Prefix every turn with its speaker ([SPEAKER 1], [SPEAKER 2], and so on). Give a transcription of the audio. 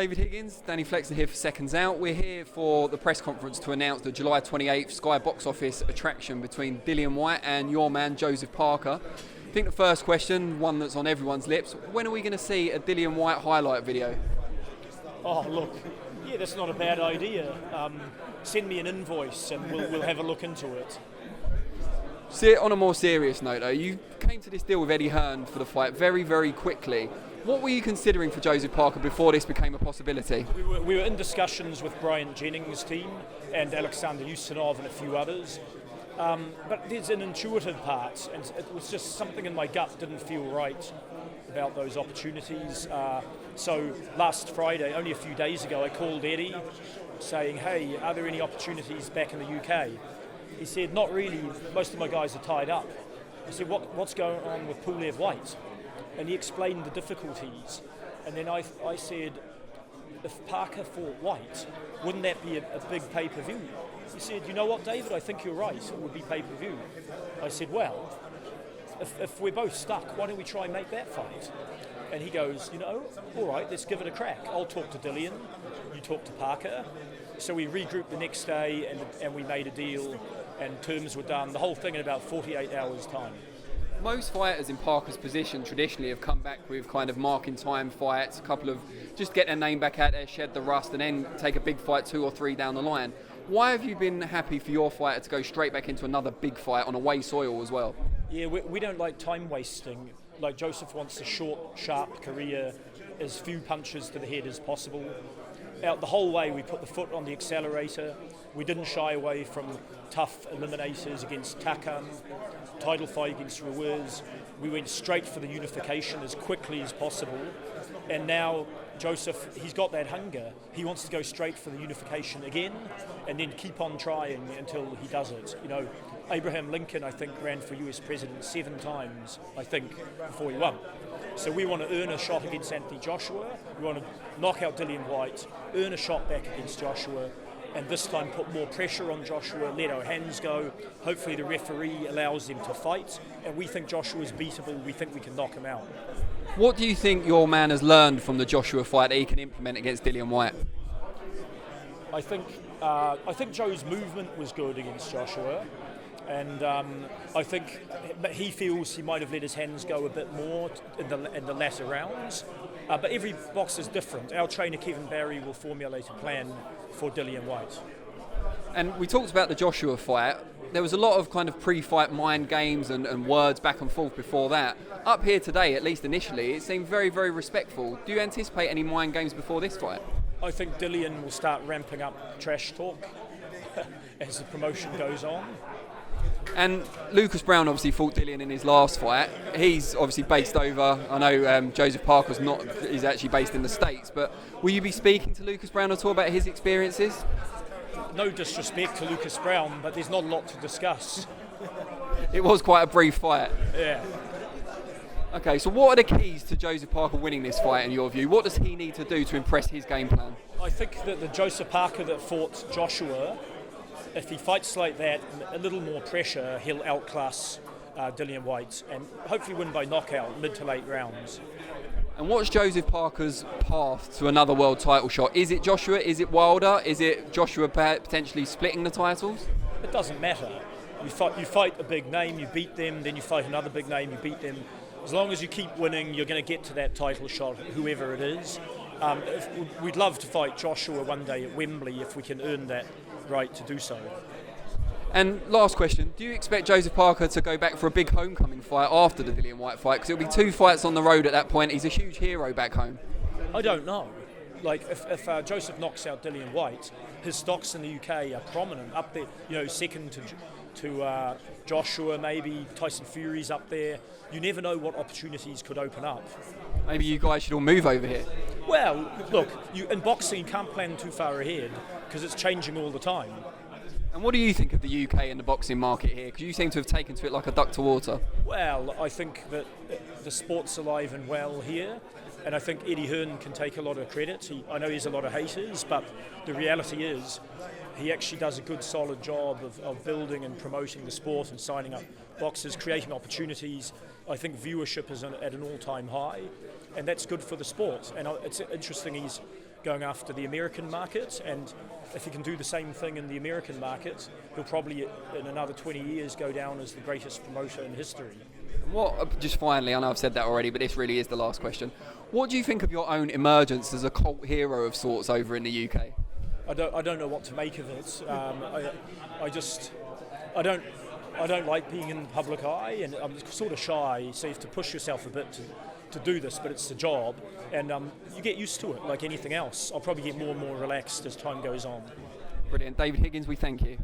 [SPEAKER 1] David Higgins, Danny Flexner here for Seconds Out. We're here for the press conference to announce the July 28th Sky box office attraction between Dillian White and your man Joseph Parker. I think the first question, one that's on everyone's lips, when are we going to see a Dillian White highlight video?
[SPEAKER 2] Oh, look, yeah, that's not a bad idea. Send me an invoice and we'll have a look into it.
[SPEAKER 1] See, on a more serious note though, you came to this deal with Eddie Hearn for the fight very, very quickly. What were you considering for Joseph Parker before this became a possibility?
[SPEAKER 2] We were in discussions with Brian Jennings' team and Alexander Yusinov and a few others. But there's an intuitive part, and it was just something in my gut didn't feel right about those opportunities. So last Friday, only a few days ago, I called Eddie saying, hey, are there any opportunities back in the UK? He said, not really, most of my guys are tied up. I said, what's going on with Dillian White? And he explained the difficulties. And then I said, if Parker fought White, wouldn't that be a big pay-per-view? He said, you know what, David, I think you're right, it would be pay-per-view. I said, well, if we're both stuck, why don't we try and make that fight? And he goes, you know, all right, let's give it a crack. I'll talk to Dillian, you talk to Parker. So we regrouped the next day and we made a deal and terms were done, the whole thing in about 48 hours' time.
[SPEAKER 1] Most fighters in Parker's position traditionally have come back with kind of marking time fights, a couple of just get their name back out there, shed the rust, and then take a big fight 2 or 3 down the line. Why have you been happy for your fighter to go straight back into another big fight on away soil as well?
[SPEAKER 2] Yeah, we don't like time wasting. Like Joseph wants a short, sharp career, as few punches to the head as possible. Out the whole way we put the foot on the accelerator. We didn't shy away from tough eliminators against Takam, title fight against Ruiz. We went straight for the unification as quickly as possible. And now Joseph, he's got that hunger. He wants to go straight for the unification again and then keep on trying until he does it. You know, Abraham Lincoln, I think, ran for US president 7 times, I think, before he won. So we want to earn a shot against Anthony Joshua. We want to knock out Dillian White, earn a shot back against Joshua, and this time put more pressure on Joshua, let our hands go. Hopefully the referee allows them to fight, and we think Joshua's beatable. We think we can knock him out.
[SPEAKER 1] What do you think your man has learned from the Joshua fight that he can implement against Dillian White?
[SPEAKER 2] I think Joe's movement was good against Joshua, and I think he feels he might have let his hands go a bit more in the latter rounds. But every boxer's different. Our trainer Kevin Barry will formulate a plan for Dillian White.
[SPEAKER 1] And we talked about the Joshua fight. There was a lot of kind of pre-fight mind games and words back and forth before that. Up here today, at least initially, it seemed very, very respectful. Do you anticipate any mind games before this fight?
[SPEAKER 2] I think Dillian will start ramping up trash talk as the promotion goes on.
[SPEAKER 1] And Lucas Brown obviously fought Dillian in his last fight. He's obviously based over, I know Joseph Parker's not, he's actually based in the States, but will you be speaking to Lucas Brown at all about his experiences?
[SPEAKER 2] No disrespect to Lucas Brown, but there's not a lot to discuss.
[SPEAKER 1] It was quite a brief fight.
[SPEAKER 2] Yeah.
[SPEAKER 1] Okay, so what are the keys to Joseph Parker winning this fight in your view? What does he need to do to impress his game plan?
[SPEAKER 2] I think that the Joseph Parker that fought Joshua, if he fights like that, a little more pressure, he'll outclass Dillian White and hopefully win by knockout, mid to late rounds.
[SPEAKER 1] And what's Joseph Parker's path to another world title shot? Is it Joshua? Is it Wilder? Is it Joshua potentially splitting the titles?
[SPEAKER 2] It doesn't matter. You fight a big name, you beat them, then you fight another big name, you beat them. As long as you keep winning, you're going to get to that title shot, whoever it is. We'd love to fight Joshua one day at Wembley if we can earn that right to do so.
[SPEAKER 1] And last question, do you expect Joseph Parker to go back for a big homecoming fight after the Dillian White fight? Because it'll be 2 fights on the road at that point. He's a huge hero back home.
[SPEAKER 2] I don't know. Like, if Joseph knocks out Dillian White, his stocks in the UK are prominent, up there, you know, second to Joshua, maybe Tyson Fury's up there. You never know what opportunities could open up.
[SPEAKER 1] Maybe you guys should all move over here.
[SPEAKER 2] Well, look, in boxing you can't plan too far ahead because it's changing all the time.
[SPEAKER 1] And what do you think of the UK and the boxing market here? Because you seem to have taken to it like a duck to water.
[SPEAKER 2] Well, I think that the sport's alive and well here, and I think Eddie Hearn can take a lot of credit. I know there's a lot of haters, but the reality is he actually does a good, solid job of building and promoting the sport and signing up boxers, creating opportunities. I think viewership is at an all-time high, and that's good for the sport. And it's interesting, he's going after the American market, and if he can do the same thing in the American market, he'll probably in another 20 years go down as the greatest promoter in history.
[SPEAKER 1] What, just finally, I know I've said that already, but this really is the last question. What do you think of your own emergence as a cult hero of sorts over in the UK?
[SPEAKER 2] I don't know what to make of it. I don't like being in the public eye, and I'm sort of shy, so you have to push yourself a bit to do this, but it's the job, and you get used to it like anything else. I'll probably get more and more relaxed as time goes on.
[SPEAKER 1] Brilliant. David Higgins, we thank you.